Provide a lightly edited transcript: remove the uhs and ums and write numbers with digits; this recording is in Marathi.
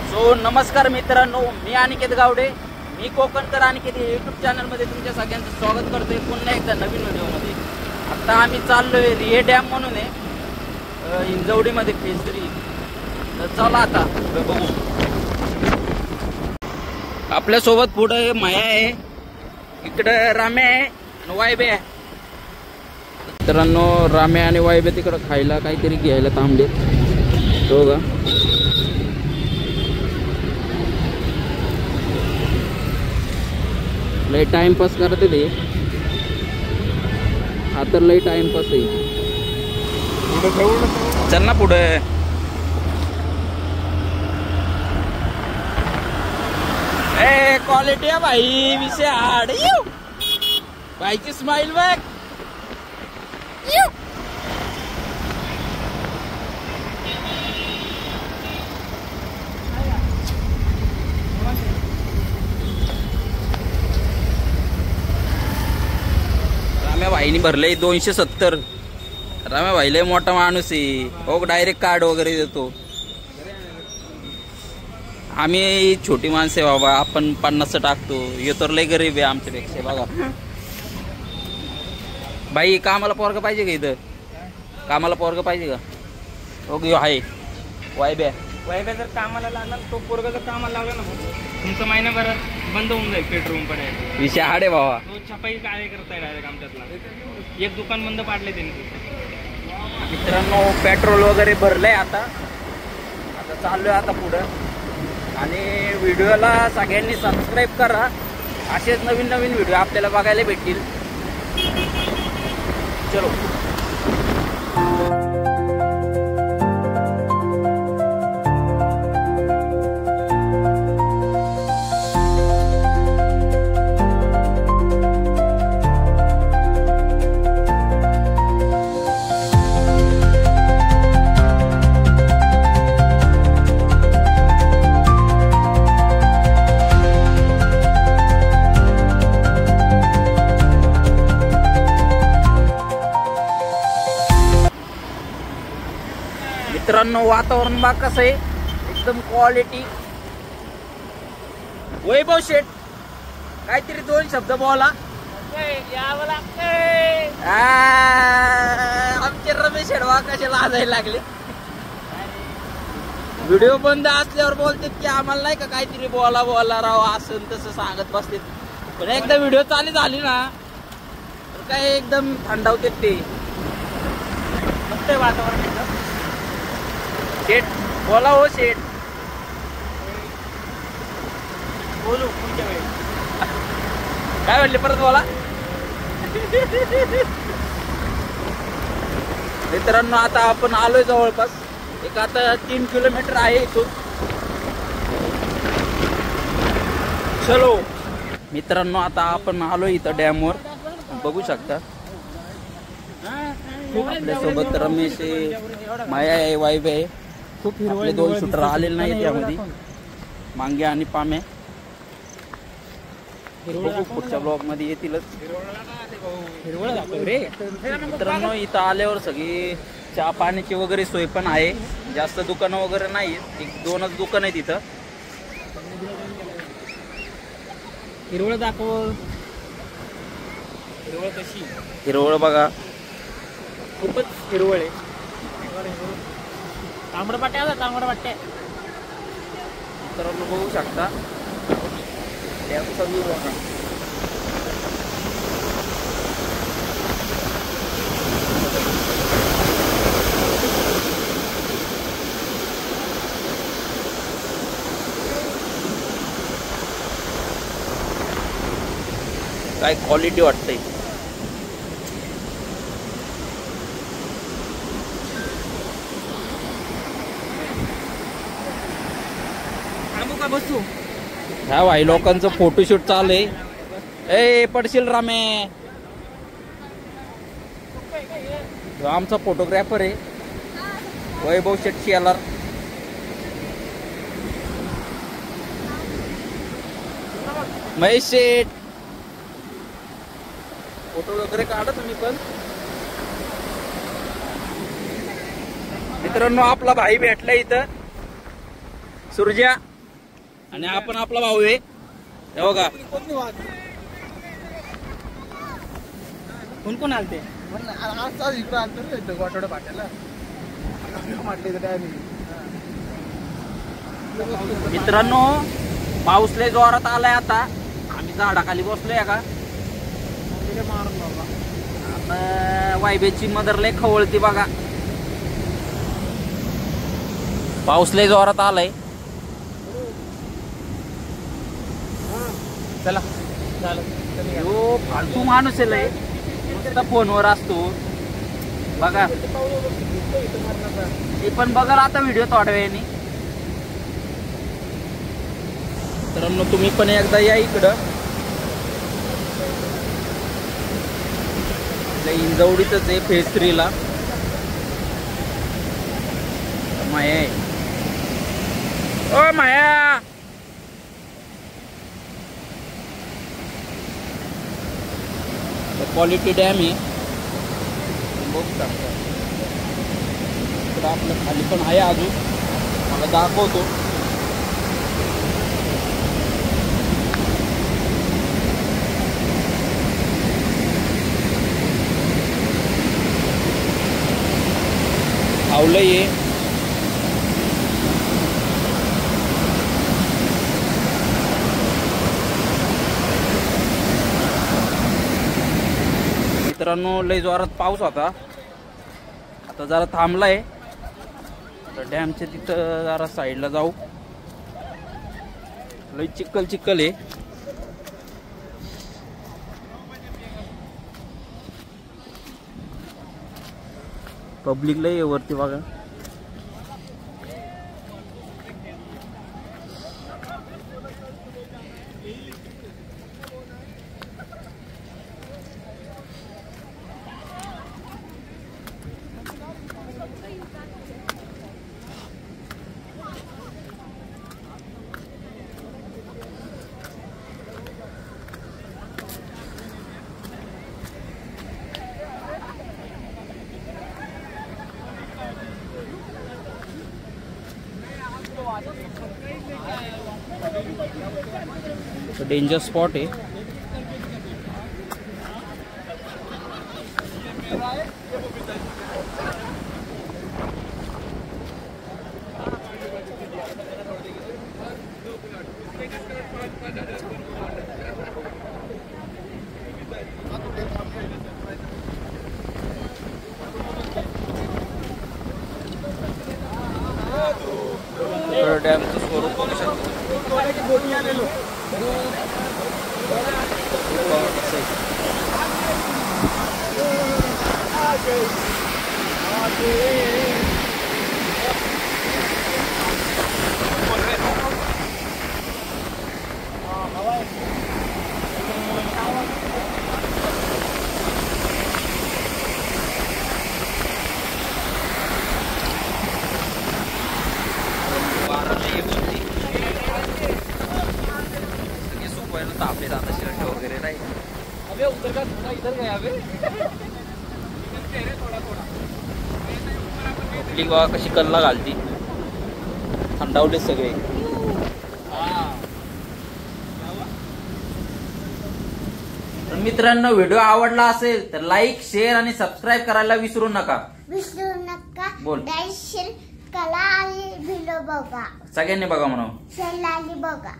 नमस्कार मित्रांनो, मी अनिकेत गावडे, मी कोकणकर अनिकेत यूट्यूब चॅनलमध्ये तुमच्या सगळ्यांचं स्वागत करतोय पुन्हा एकदा नवीन व्हिडिओमध्ये। आता आम्ही चाललोय रिहे डॅम म्हणून आहे हिंजवडीमध्ये फेज 3। तर चला आता बघू। आपल्यासोबत पुढे माया आहे, इकडे राम्या आहे आणि वायबे आहे। मित्रांनो राम्या आणि वायबे तिकडे खायला काहीतरी घ्यायला थांबले तो का। लय टाइमपास करते ते, हा तर लय टाइमपास आहे। चल ना पुढे। ए क्वालिटी आहे भाई, विषय हाड भाईची स्माइल बघ। राम्या भाईनी भरले 270। राम्या भाईला मोठा माणूस आहे, हो डायरेक्ट कार्ड वगैरे देतो। आम्ही छोटी माणसे बाबा, आपण 50 टाकतो, हे तर लय गरीब आहे आमच्यापेक्षा। बघा भाई, कामाला पोरगा पाहिजे का इथं? कामाला पोरगा पाहिजे का? हो गे आहे वायब्या जर कामाला लागला, तो पोरगा जर कामाला लागला ना, तुमचं महिनाभर बंद होऊन जाईल पेट्रोल पडायला। विषय हाडे बाबा, तो छपाई काय करताय डायरेक्ट आमच्यातला। एक दुकान बंद पाडले त्यांनी। मित्रांनो पेट्रोल वगैरे भरलंय, आता चाललोय आता पुढं। आणि व्हिडिओला सगळ्यांनी सबस्क्राईब करा, असेच नवीन नवीन व्हिडिओ आपल्याला बघायला भेटतील। चलो मित्रांनो, वातावरण बघ कसं आहे, एकदम क्वालिटी। वैभव शेठ काहीतरी 2 शब्द बोला। आमचे रमेश शेडवा कसे लाजायला लागले। व्हिडिओ बंद असल्यावर बोलतात की आम्हाला नाही का काहीतरी बोला राव, असं तसं सांगत बसते। पण एकदा व्हिडिओ चालू झाली ना तर काय एकदम थंडावतात ते। मस्त आहे वातावरण एकदम। शेठ बोला, हो शेठ बोलू पुढच्या वेळी। काय म्हणले परत बोला। मित्रांनो आता आपण आलोय जवळपास, एक आता 3 किलोमीटर आहे इथून। चलो मित्रांनो, आता आपण आलोय इथं डॅमवर, बघू शकता। आपल्यासोबत रमेश आहे, माया आहे, वाईब आहे। खूप आपले 2 शूटर आलेले नाही त्यामध्ये, मांगे आणि पाम्या। बघू पुढच्या ब्लॉग मध्ये येतीलच। मित्रांनो इथं आल्यावर सगळी चहा पाण्याची वगैरे सोय पण आहे, जास्त दुकानं वगैरे नाही, 1-2च दुकान आहे तिथं। हिरवळ दाखव, हिरवळ कशी? हिरवळ बघा, खूपच हिरवळ आहे। तांबडपाट्या होता, तांबडपाट्या। मित्रांनो बघू शकता डॅमचा व्ह्यू बघा। काय क्वालिटी वाटतंय। बसू ह्या भाई लोकांचं फोटोशूट चालू आहे। ए पडशील रामे, आमचा फोटोग्राफर आहे वैभव शेट्टी याला। महेश शेठ फोटो वगैरे काढा तुम्ही पण। मित्रांनो आपला भाई भेटला इथं, सुरजा आणि आपण आपला भाऊ आहे हे बघा. कोण कोण आलते? गोठवडे पाट्याला म्हटले तर मित्रांनो पाऊस लय जोरात आलाय. आता आम्ही झाडाखाली बसलोय का. आता वायबेची मदर लय खवळती बघा. पाऊस लय जोरात आलाय. चला यो फालतू माणूस आहे लय. नुसता फोनवर असतो बघा. हे पण बघा आता व्हिडिओ थोड्या वेळाने. मित्रांनो तुम्ही पण एकदा या इकडं. इंजवडीतच आहे फेज 3 ला. माया आहे. ओ माया क्वालिटी डॅम आहे बघू शकता. इकडं आपलं खाली पण आहे अजून मला दाखवतो. आवलं ये मित्रांनो लय जोरात पाऊस होता. आता जरा थांबलाय. तर डॅमच्या तिथं जरा साईडला जाऊ. लय चिखल चिखल आहे. पब्लिक लय वरती बघा. डेंजर स्पॉट आहे. डॅमचं स्वरूप बघू शकतो. आपले आता शर्ट वगैरे नाही. अबे उधर का थोड़ा इधर गया अबे. आपली बघा कशी कल्ला घालती. थंडावले सगळे. तर मित्रांनो व्हिडिओ आवडला असेल तर लाईक शेअर आणि सबस्क्राईब करायला विसरू नका. बोल. कला आणि व्हिडिओ बघा. सगळ्यांनी बघा म्हणून. शेअर आणि बघा.